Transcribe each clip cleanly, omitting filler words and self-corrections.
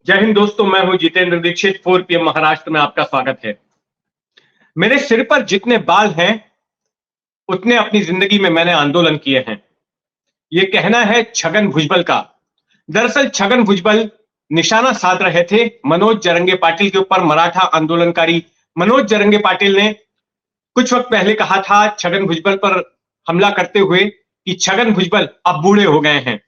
जय हिंद दोस्तों, मैं हूं जितेंद्र दीक्षित। 4 PM महाराष्ट्र में आपका स्वागत है। मेरे सिर पर जितने बाल हैं उतने अपनी जिंदगी में मैंने आंदोलन किए हैं। ये कहना है छगन भुजबल का। दरअसल छगन भुजबल निशाना साध रहे थे मनोज जरंगे पाटिल के ऊपर। मराठा आंदोलनकारी मनोज जरंगे पाटिल ने कुछ वक्त पहले कहा था छगन भुजबल पर हमला करते हुए कि छगन भुजबल अब बूढ़े हो गए हैं।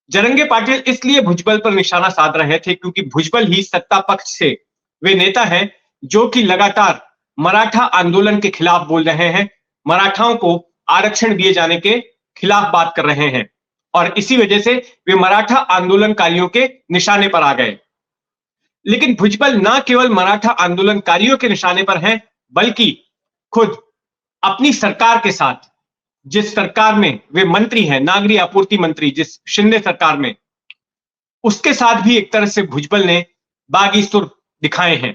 जरंगे पाटिल इसलिए भुजबल पर निशाना साध रहे थे क्योंकि भुजबल ही सत्ता पक्ष से वे नेता हैं जो कि लगातार मराठा आंदोलन के खिलाफ बोल रहे हैं, मराठाओं को आरक्षण दिए जाने के खिलाफ बात कर रहे हैं और इसी वजह से वे मराठा आंदोलनकारियों के निशाने पर आ गए। लेकिन भुजबल ना केवल मराठा आंदोलनकारियों के निशाने पर हैं, बल्कि खुद अपनी सरकार के साथ, जिस सरकार में वे मंत्री हैं, नागरिक आपूर्ति मंत्री, जिस शिंदे सरकार में, उसके साथ भी एक तरह से भुजबल ने बागी सुर दिखाए हैं।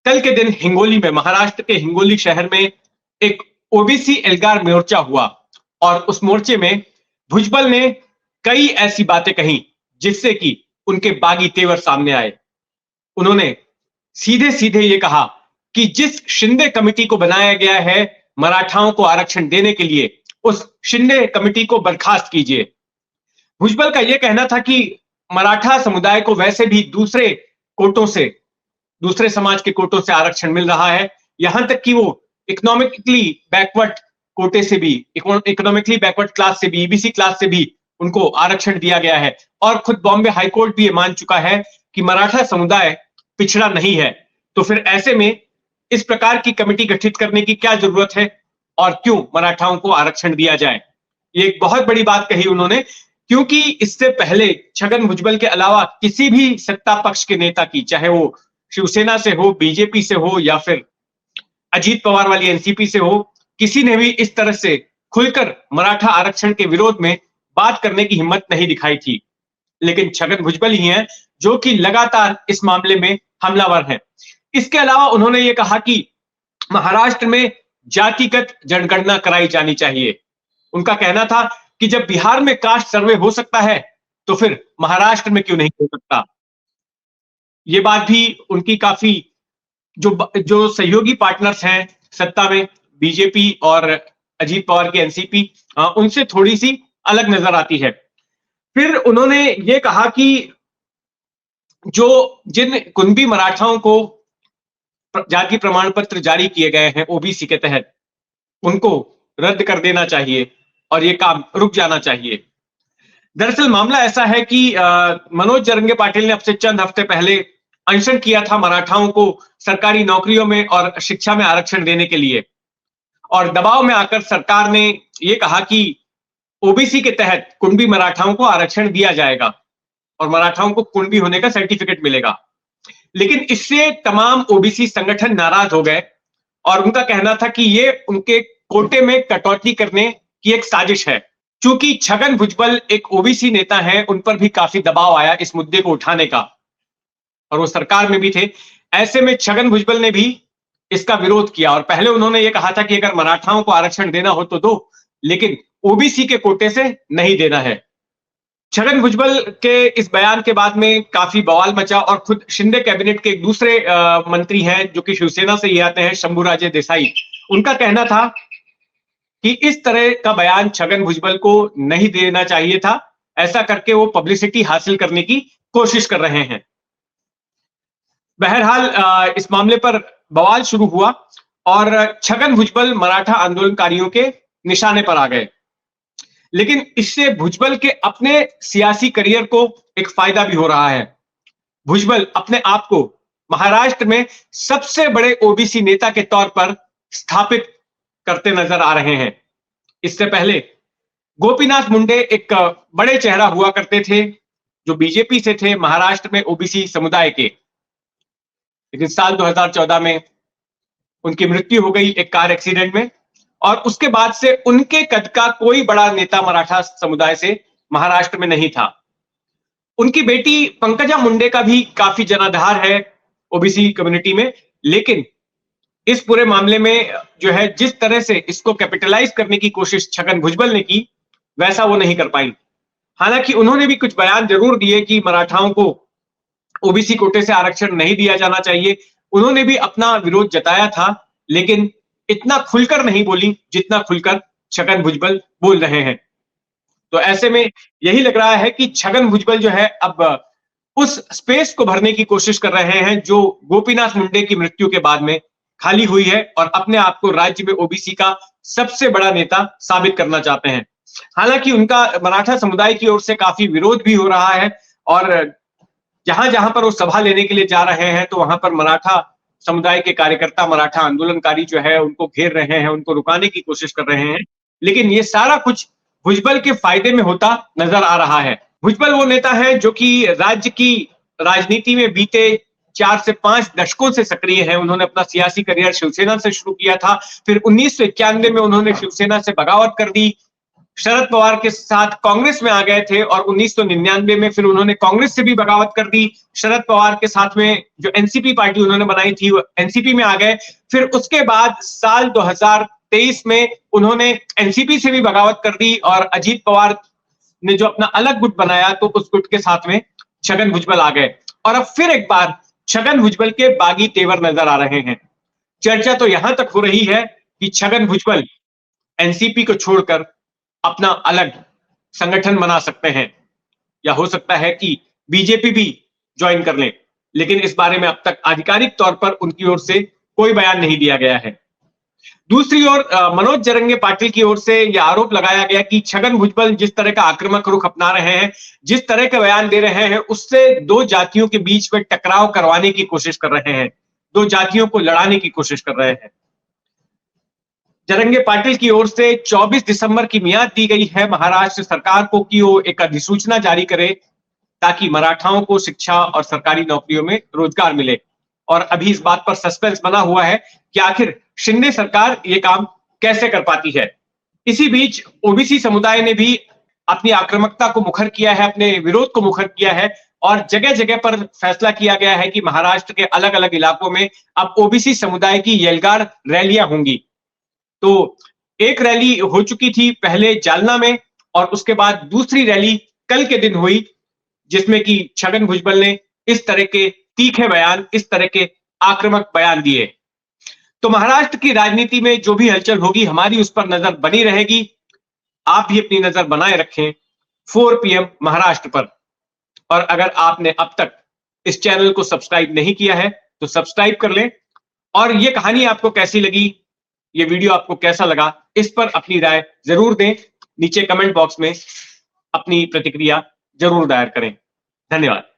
कल के दिन हिंगोली में, महाराष्ट्र के हिंगोली शहर में एक ओबीसी एल्गार मोर्चा हुआ और उस मोर्चे में भुजबल ने कई ऐसी बातें कही जिससे कि उनके बागी तेवर सामने आए। उन्होंने सीधे सीधे ये कहा कि जिस शिंदे कमेटी को बनाया गया है मराठाओं को आरक्षण देने के लिए, उस शिंदे कमेटी को बर्खास्त कीजिए। भुजबल का यह कहना था कि मराठा समुदाय को वैसे भी दूसरे कोटों से, दूसरे समाज के कोटों से आरक्षण मिल रहा है, यहां तक कि वो इकोनॉमिकली बैकवर्ड कोटे से भी, इकोनॉमिकली बैकवर्ड क्लास से भी, ईबीसी क्लास से भी उनको आरक्षण दिया गया है। और खुद बॉम्बे हाईकोर्ट भी ये मान चुका है कि मराठा समुदाय पिछड़ा नहीं है। तो फिर ऐसे में इस प्रकार की कमेटी गठित करने की क्या जरूरत है और क्यों मराठाओं को आरक्षण दिया जाए? ये एक बहुत बड़ी बात कही उन्होंने, क्योंकि इससे पहले छगन भुजबल के अलावा किसी भी सत्ता पक्ष के नेता की, चाहे वो शिवसेना से हो, बीजेपी से हो या फिर अजीत पवार वाली एनसीपी से हो, किसी ने भी इस तरह से खुलकर मराठा आरक्षण के विरोध में बात करने की हिम्मत नहीं दिखाई थी। लेकिन छगन भुजबल ही हैं जो कि लगातार इस मामले में हमलावर हैं। इसके अलावा उन्होंने ये कहा कि महाराष्ट्र में जातिगत जनगणना कराई जानी चाहिए। उनका कहना था कि जब बिहार में कास्ट सर्वे हो सकता है तो फिर महाराष्ट्र में क्यों नहीं हो सकता। ये बात भी उनकी काफी, जो सहयोगी पार्टनर्स हैं सत्ता में, बीजेपी और अजीत पवार की एनसीपी, उनसे थोड़ी सी अलग नजर आती है। फिर उन्होंने ये कहा कि जो जिन कुणबी मराठाओं को जाति प्रमाण पत्र जारी किए गए हैं ओबीसी के तहत, उनको रद्द कर देना चाहिए और ये काम रुक जाना चाहिए। दरअसल मामला ऐसा है कि मनोज जरंगे पाटिल ने अब से चंद हफ्ते पहले अनशन किया था मराठाओं को सरकारी नौकरियों में और शिक्षा में आरक्षण देने के लिए, और दबाव में आकर सरकार ने यह कहा कि ओबीसी के तहत कुणबी मराठाओं को आरक्षण दिया जाएगा और मराठाओं को कुणबी होने का सर्टिफिकेट मिलेगा। लेकिन इससे तमाम ओबीसी संगठन नाराज हो गए और उनका कहना था कि ये उनके कोटे में कटौती करने की एक साजिश है। चूंकि छगन भुजबल एक ओबीसी नेता हैं, उन पर भी काफी दबाव आया इस मुद्दे को उठाने का और वो सरकार में भी थे। ऐसे में छगन भुजबल ने भी इसका विरोध किया और पहले उन्होंने ये कहा था कि अगर मराठाओं को आरक्षण देना हो तो दो, लेकिन ओबीसी के कोटे से नहीं देना है। छगन भुजबल के इस बयान के बाद में काफी बवाल मचा और खुद शिंदे कैबिनेट के एक दूसरे मंत्री हैं जो कि शिवसेना से ही आते हैं, शंभूराजे देसाई, उनका कहना था कि इस तरह का बयान छगन भुजबल को नहीं देना चाहिए था। ऐसा करके वो पब्लिसिटी हासिल करने की कोशिश कर रहे हैं। बहरहाल इस मामले पर बवाल शुरू हुआ और छगन भुजबल मराठा आंदोलनकारियों के निशाने पर आ गए। लेकिन इससे भुजबल के अपने सियासी करियर को एक फायदा भी हो रहा है। भुजबल अपने आप को महाराष्ट्र में सबसे बड़े ओबीसी नेता के तौर पर स्थापित करते नजर आ रहे हैं। इससे पहले गोपीनाथ मुंडे एक बड़े चेहरा हुआ करते थे जो बीजेपी से थे महाराष्ट्र में ओबीसी समुदाय के, लेकिन साल 2014 में उनकी मृत्यु हो गई एक कार एक्सीडेंट में और उसके बाद से उनके कद का कोई बड़ा नेता मराठा समुदाय से महाराष्ट्र में नहीं था। उनकी बेटी पंकजा मुंडे का भी काफी जनाधार है ओबीसी कम्युनिटी में, लेकिन इस पूरे मामले में जो है जिस तरह से इसको कैपिटलाइज करने की कोशिश छगन भुजबल ने की, वैसा वो नहीं कर पाई। हालांकि उन्होंने भी कुछ बयान जरूर दिए कि मराठाओं को ओबीसी कोटे से आरक्षण नहीं दिया जाना चाहिए। उन्होंने भी अपना विरोध जताया था, लेकिन इतना खुलकर नहीं बोली जितना खुलकर छगन भुजबल बोल रहे हैं। तो ऐसे में यही लग रहा है कि छगन भुजबल जो है अब उस स्पेस को भरने की कोशिश कर रहे हैं जो गोपीनाथ मुंडे की मृत्यु के बाद में खाली हुई है, और अपने आप को राज्य में ओबीसी का सबसे बड़ा नेता साबित करना चाहते हैं। हालांकि उनका मराठा समुदाय की ओर से काफी विरोध भी हो रहा है, और जहां जहां पर वो सभा लेने के लिए जा रहे हैं तो वहां पर मराठा समुदाय के कार्यकर्ता, मराठा आंदोलनकारी जो है उनको घेर रहे हैं, उनको रुकाने की कोशिश कर रहे हैं। लेकिन ये सारा कुछ भुजबल के फायदे में होता नजर आ रहा है। भुजबल वो नेता है जो कि राज्य की राजनीति में बीते 4 से 5 दशकों से सक्रिय है। उन्होंने अपना सियासी करियर शिवसेना से शुरू किया था, फिर 1991 में उन्होंने शिवसेना से बगावत कर दी, शरद पवार के साथ कांग्रेस में आ गए थे, और 1999 में फिर उन्होंने कांग्रेस से भी बगावत कर दी। शरद पवार के साथ में जो एनसीपी पार्टी उन्होंने बनाई थी, वो एनसीपी में आ गए। फिर उसके बाद साल 2023 में उन्होंने एनसीपी से भी बगावत कर दी, और अजीत पवार ने जो अपना अलग गुट बनाया, तो उस गुट के साथ में छगन भुजबल आ गए। और अब फिर एक बार छगन भुजबल के बागी तेवर नजर आ रहे हैं। चर्चा तो यहां तक हो रही है कि छगन भुजबल एनसीपी को छोड़कर अपना अलग संगठन बना सकते हैं, या हो सकता है कि बीजेपी भी ज्वाइन कर ले, लेकिन इस बारे में अब तक आधिकारिक तौर पर उनकी ओर से कोई बयान नहीं दिया गया है। दूसरी ओर मनोज जरंगे पाटिल की ओर से यह आरोप लगाया गया कि छगन भुजबल जिस तरह का आक्रामक रुख अपना रहे हैं, जिस तरह के बयान दे रहे हैं, उससे दो जातियों के बीच में टकराव करवाने की कोशिश कर रहे हैं, दो जातियों को लड़ाने की कोशिश कर रहे हैं। जरंगे पाटिल की ओर से 24 दिसंबर की मियाद दी गई है महाराष्ट्र सरकार को कि वो एक अधिसूचना जारी करे ताकि मराठाओं को शिक्षा और सरकारी नौकरियों में रोजगार मिले। और अभी इस बात पर सस्पेंस बना हुआ है कि आखिर शिंदे सरकार ये काम कैसे कर पाती है। इसी बीच ओबीसी समुदाय ने भी अपनी आक्रामकता को मुखर किया है, अपने विरोध को मुखर किया है, और जगह जगह पर फैसला किया गया है कि महाराष्ट्र के अलग अलग इलाकों में अब ओबीसी समुदाय की यलगार रैलियां होंगी। तो एक रैली हो चुकी थी पहले जालना में, और उसके बाद दूसरी रैली कल के दिन हुई, जिसमें कि छगन भुजबल ने इस तरह के तीखे बयान, इस तरह के आक्रामक बयान दिए। तो महाराष्ट्र की राजनीति में जो भी हलचल होगी, हमारी उस पर नजर बनी रहेगी। आप भी अपनी नजर बनाए रखें 4 PM महाराष्ट्र पर। और अगर आपने अब तक इस चैनल को सब्सक्राइब नहीं किया है तो सब्सक्राइब कर लें। और ये कहानी आपको कैसी लगी, ये वीडियो आपको कैसा लगा, इस पर अपनी राय जरूर दें। नीचे कमेंट बॉक्स में अपनी प्रतिक्रिया जरूर दायर करें। धन्यवाद।